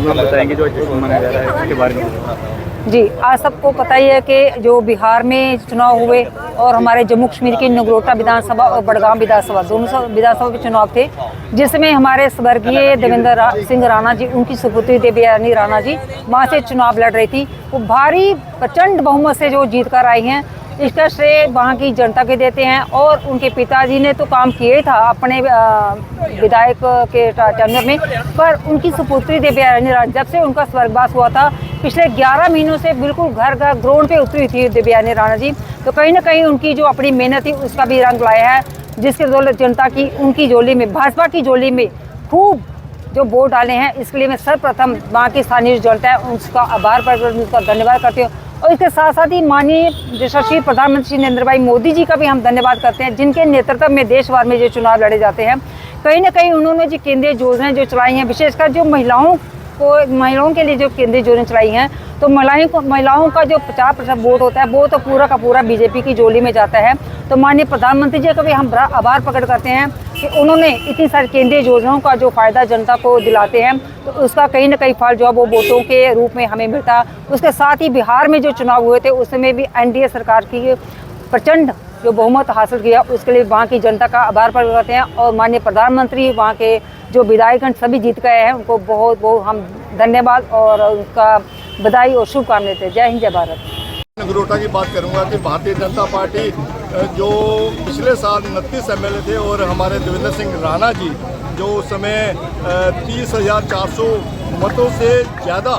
मतलब बताएंगे जो जश्न मनाया जा रहा है उसके बारे में। जी, आज सबको पता ही है कि जो बिहार में चुनाव हुए और हमारे जम्मू कश्मीर की नगरोटा विधानसभा और बड़गाम विधानसभा दोनों विधानसभा के चुनाव थे, जिसमें हमारे स्वर्गीय देवेंद्र सिंह राणा जी, उनकी सुपुत्री देवयानी राणा जी वहाँ से चुनाव लड़ रही थी। वो भारी प्रचंड बहुमत से जो जीत कर आई हैं, इसका श्रेय वहाँ की जनता के देते हैं। और उनके पिताजी ने तो काम किया ही था अपने विधायक के टेन्योर में, पर उनकी सुपुत्री देवयानी राणा, जब से उनका स्वर्गवास हुआ था पिछले 11 महीनों से बिल्कुल घर घर ग्राउंड पे उतरी थी देवयानी राणा जी। तो कहीं ना कहीं उनकी जो अपनी मेहनत थी उसका भी रंग लाया है, जिसके बदौलत जनता की उनकी झोली में, भाजपा की झोली में खूब जो वोट डाले हैं। इसके लिए मैं सर्वप्रथम वहाँ की स्थानीय जनता है उसका आभार प्रकट, उसका धन्यवाद करती हूँ। और इसके साथ साथ ही माननीय यशस्वी प्रधानमंत्री नरेंद्र भाई मोदी जी का भी हम धन्यवाद करते हैं, जिनके नेतृत्व में देश भर में जो चुनाव लड़े जाते हैं। कहीं ना कहीं उन्होंने जो केंद्रीय योजनाएं जो चलाई हैं, विशेषकर जो महिलाओं के लिए जो केंद्रीय योजनाएं चलाई हैं, तो महिलाओं का जो 50% वोट होता है वो तो पूरा का पूरा बीजेपी की झोली में जाता है। तो माननीय प्रधानमंत्री जी का भी हम बड़ा आभार प्रकट करते हैं कि उन्होंने इतनी सारी केंद्रीय योजनाओं का जो फायदा जनता को दिलाते हैं, तो उसका कहीं ना कहीं फल जो है वो वोटों के रूप में हमें मिलता है। उसके साथ ही बिहार में जो चुनाव हुए थे उसमें भी एनडीए सरकार की प्रचंड जो बहुमत हासिल किया, उसके लिए वहाँ की जनता का आभार प्रकट करते हैं। और माननीय प्रधानमंत्री, वहाँ के जो विधायकगण सभी जीत गए हैं, उनको बहुत बहुत हम धन्यवाद और उनका बधाई और शुभकामनाएं देते हैं। जय हिंद, जय भारत। नगरोटा की बात करूंगा कि भारतीय जनता पार्टी जो पिछले साल 29 एमएलए थे और हमारे देवेंद्र सिंह राणा जी जो उस समय 30,400 मतों से ज़्यादा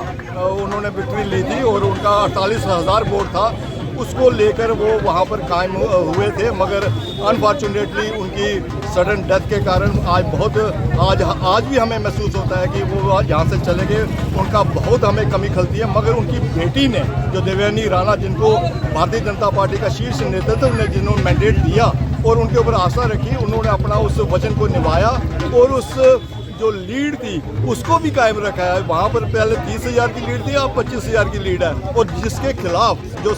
उन्होंने विक्ट्री ली थी और उनका 48,000 वोट था, उसको लेकर वो वहाँ पर कायम हुए थे। मगर अनफॉर्चुनेटली उनकी सडन डेथ के कारण आज भी हमें महसूस होता है कि वो यहाँ से चले गए, उनका बहुत हमें कमी खलती है। मगर उनकी बेटी ने, जो देवयानी राणा, जिनको भारतीय जनता पार्टी का शीर्ष नेतृत्व ने जिन्होंने मैंडेट दिया और उनके ऊपर आशा रखी, उन्होंने अपना उस वचन को निभाया और उस जो लीड थी उसको भी कायम रखा है। वहाँ पर पहले 30,000 की लीड थी, अब 25,000 की लीड है। और जिसके खिलाफ जो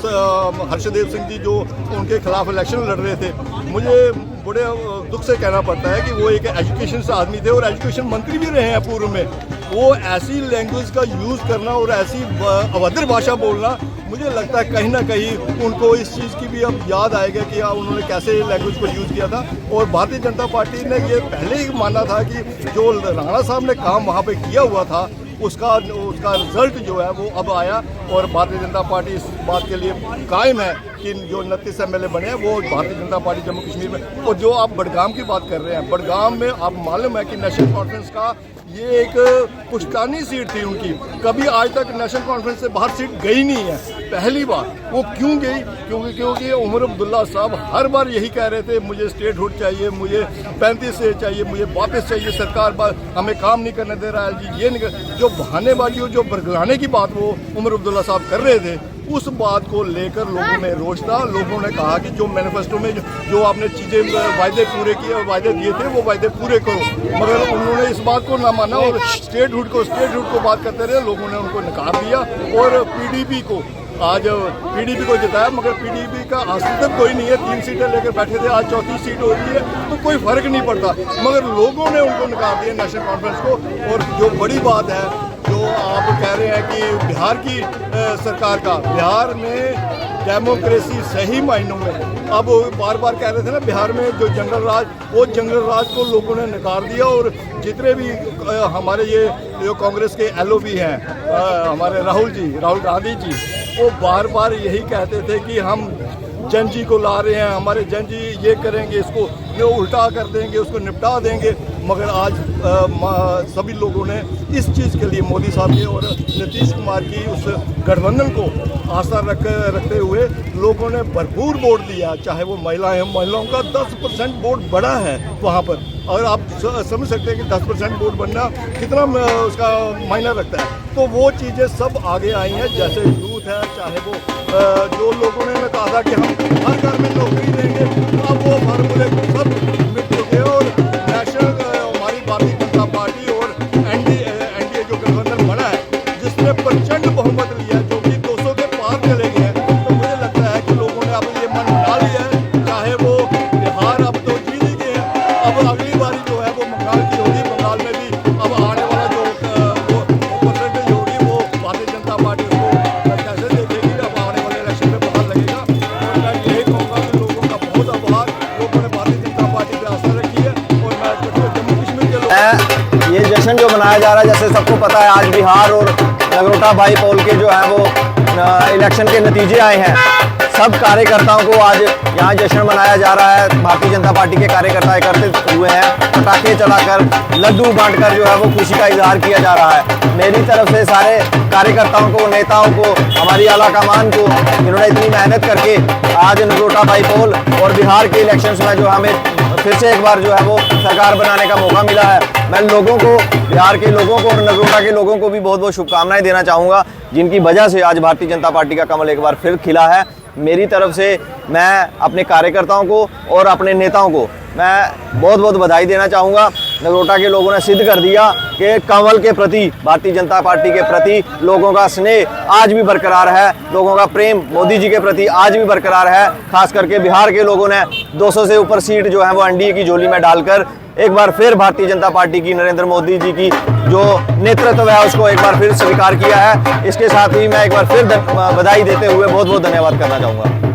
हर्षदेव सिंह जी जो उनके खिलाफ इलेक्शन लड़ रहे थे, मुझे बड़े दुख से कहना पड़ता है कि वो एक एजुकेशन से आदमी थे और एजुकेशन मंत्री भी रहे हैं पूर्व में। वो ऐसी लैंग्वेज का यूज़ करना और ऐसी अभद्र भाषा बोलना, मुझे लगता है कहीं ना कहीं उनको इस चीज़ की भी अब याद आएगा कि उन्होंने कैसे लैंग्वेज को यूज़ किया था। और भारतीय जनता पार्टी ने ये पहले ही माना था कि जो राणा साहब ने काम वहाँ पे किया हुआ था उसका रिजल्ट जो है वो अब आया। और भारतीय जनता पार्टी इस बात के लिए कायम है कि जो 29 एमएलए बने हैं वो भारतीय जनता पार्टी जम्मू कश्मीर में। और जो आप बड़गाम की बात कर रहे हैं, बड़गाम में आप मालूम है कि नेशनल कॉन्फ्रेंस का ये एक पुश्तैनी सीट थी उनकी, कभी आज तक नेशनल कॉन्फ्रेंस से बाहर सीट गई नहीं है। पहली बार वो क्यों गई? क्योंकि उमर अब्दुल्ला साहब हर बार यही कह रहे थे, मुझे स्टेट हुड चाहिए, मुझे 35 से चाहिए, मुझे वापस चाहिए, सरकार हमें काम नहीं करने दे रहा है जी, ये नहीं। जो बहानेबाजी और जो बरगलाने की बात वो उमर अब्दुल्ला साहब कर रहे थे, उस बात को लेकर लोगों में रोष था। लोगों ने कहा कि जो मैनिफेस्टो में जो आपने चीज़ें वायदे पूरे किए और वायदे दिए थे वो वायदे पूरे करो। मगर उन्होंने इस बात को ना माना और स्टेट हुड को बात करते रहे। लोगों ने उनको नकार दिया और पीडीपी को जिताया। मगर पीडीपी का अस्तित्व कोई नहीं है, 3 सीटें लेकर बैठे थे, आज 34 सीट हो रही है, तो कोई फर्क नहीं पड़ता। मगर लोगों ने उनको नकार दिया नेशनल कॉन्फ्रेंस को। और जो बड़ी बात है, जो आप कह रहे हैं कि बिहार की सरकार का, बिहार में डेमोक्रेसी सही मायनों में, अब बार बार कह रहे थे ना बिहार में जो जंगल राज, वो जंगल राज को लोगों ने नकार दिया। और जितने भी हमारे ये जो कांग्रेस के LOB हैं, हमारे राहुल गांधी जी, वो बार बार यही कहते थे कि हम जन जी को ला रहे हैं, हमारे जन जी ये करेंगे, इसको उल्टा कर देंगे, उसको निपटा देंगे। मगर आज सभी लोगों ने इस चीज़ के लिए मोदी साहब की और नीतीश कुमार की उस गठबंधन को आशा रखते हुए लोगों ने भरपूर वोट दिया। चाहे वो महिलाएं हैं, महिलाओं का 10% वोट बढ़ा है वहाँ पर। और आप समझ सकते हैं कि 10% वोट बनना कितना उसका मायना रखता है। तो वो चीज़ें सब आगे आई हैं, जैसे यूथ है, चाहे वो जो लोगों ने कहा था कि हम हर घर में नौकरी देंगे, अब वो फार्मूले सब मिट चुके हैं। और नेशनल हमारी भारतीय जनता पार्टी और एनडीए जो गठबंधन बना है, जिसने प्रचंड बहुमत लिया है, जो कि 200 के पार चले गए हैं, तो मुझे लगता है कि लोगों ने अब ये मन बना लिया है। चाहे वो बिहार अब तो जीत ही गए हैं, अब अगली बारी जो है वो बंगाल की होगी। बंगाल में भी अब आने वाला जो वो परसेंटेज मनाया जा रहा है। जैसे सबको पता है आज बिहार और नगरोटा बाईपोल के जो है वो इलेक्शन के नतीजे आए हैं। सब कार्यकर्ताओं को आज यहाँ जश्न मनाया जा रहा है। भारतीय जनता पार्टी के कार्यकर्ता एकत्रित हुए हैं, पटाखे चलाकर, लड्डू बांटकर जो है वो खुशी का इजहार किया जा रहा है। मेरी तरफ से सारे कार्यकर्ताओं को, नेताओं को, हमारी आला कमान को, जिन्होंने इतनी मेहनत करके आज नगरोटा बाईपोल और बिहार के इलेक्शंस में जो हमें फिर से एक बार जो है वो सरकार बनाने का मौका मिला है, मैं लोगों को, बिहार के लोगों को और नगरोटा के लोगों को भी बहुत बहुत शुभकामनाएं देना चाहूँगा, जिनकी वजह से आज भारतीय जनता पार्टी का कमल एक बार फिर खिला है। मेरी तरफ से मैं अपने कार्यकर्ताओं को और अपने नेताओं को मैं बहुत बहुत बधाई देना चाहूँगा। नगरोटा के लोगों ने सिद्ध कर दिया कि कमल के प्रति, भारतीय जनता पार्टी के प्रति लोगों का स्नेह आज भी बरकरार है, लोगों का प्रेम मोदी जी के प्रति आज भी बरकरार है। खास करके बिहार के लोगों ने 200 से ऊपर सीट जो है वो एनडीए की झोली में डालकर एक बार फिर भारतीय जनता पार्टी की, नरेंद्र मोदी जी की जो नेतृत्व है उसको एक बार फिर स्वीकार किया है। इसके साथ ही मैं एक बार फिर बधाई देते हुए बहुत बहुत धन्यवाद करना चाहूँगा।